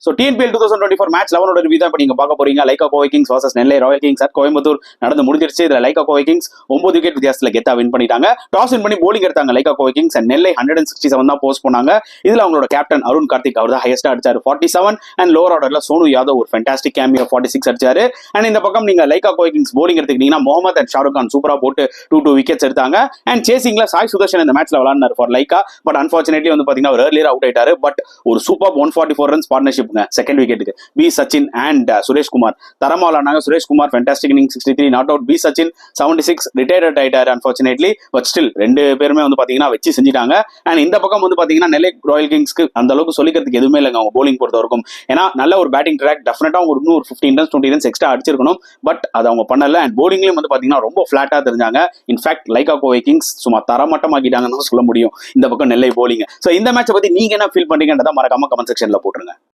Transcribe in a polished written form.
So TNPL 2024 match 11 review தான் இப்போ நீங்க பார்க்க போறீங்க. Lyca Kovai Kings versus Nellai Royal Kings at Coimbatore நடந்து முடிஞ்சிருச்சு. இதுல லைக்கா கோவை கிங்ஸ் 9 விக்கெட் வித்தியாசத்துல கெத்தா வின் பண்ணிட்டாங்க. டாஸ் வின் பண்ணி போலிங் எடுத்தாங்க லைக்கா கோவை கிங்ஸ் அண்ட் நெல்லை 167 தான் போஸ்ட் பண்ணாங்க. இதுல அவங்களோட கேப்டன் அருண் கார்த்திக் அவர் தான் ஹையஸ்டா அடிச்சாரு 47 அண்ட் லோவர் ஆர்டர்ல சோனு யாதவ் ஒரு ஃபேண்டாஸ்டிக் கேமியோ 46 அடிச்சாரு. அண்ட் இந்த பக்கம் நீங்க லைக்கா கோவை கிங்ஸ் போலிங் எடுத்துக்கிட்டீங்கன்னா முகமது அண்ட் ஷாருக் கான் சூப்பரா போட்டு 2 விக்கெட்ஸ் எடுத்தாங்க. அண்ட் சேசிங்ல சாய் சுதர்ஷன் இந்த மேட்ச்ல விளையாடினார் ஃபார் லைக்கா. பட் அன்பார்ச்சுனேட்லி வந்து பாத்தீங்கன்னா ஒரு ஏர்லியர் அவுட் ஆயிட்டாரு. பட் ஒரு சூப்பர் 144 ரன்ஸ் பார்ட்னர்ஷிப்ங்க செகண்ட் விக்கெட்டுக்கு. பி சச்சின் அண்ட் சுரேஷ் குமார் தரமா விளையாடுனாங்க. Suresh Kumar fantastic inning 63 not out. B Sachin 76 retired ஆயிட்டாரு அன்பார்ச்சுனேட்லி. பட் ஸ்டில் ரெண்டு பேருமே வந்து பாத்தீங்கன்னா வச்சு செஞ்சுட்டாங்க. அண்ட் இந்த பக்கம் வந்து பாத்தீங்கன்னா நெல்லை ராயல் கிங்ஸ்க்கு அந்த அளவுக்கு சொல்லிக்கிறதுக்கு எதுவுமே இல்லைங்க அவங்க போலிங் பொறுத்த வரைக்கும். ஏன்னா நல்ல ஒரு பேட்டிங் ட்ராக் டெஃபினட்டா அவங்க இன்னும் ஒரு 15 ரன்ஸ் 20 ரன்ஸ் எக்ஸ்ட்ரா அடிச்சிருக்கணும். பட் அதை அவங்க பண்ணல. அண்ட் போலிங்லயும் வந்து பாத்தீங்கன்னா ரொம்ப பிளாட்டா தெரிஞ்சாங்க. இன்ஃபேக்ட் லைக்கா கோவை கிங்ஸ் சும்மா தரமட்டமாக்கிட்டாங்கன்னு சொல்ல முடியும் இந்த பக்கம் நெல்லை போலிங். ஸோ இந்த மேட்சை பத்தி நீங்க என்ன ஃபீல் பண்றீங்கன்றத மறக்காம கமெண்ட் செக்ஷன்ல போட்டுருங்க.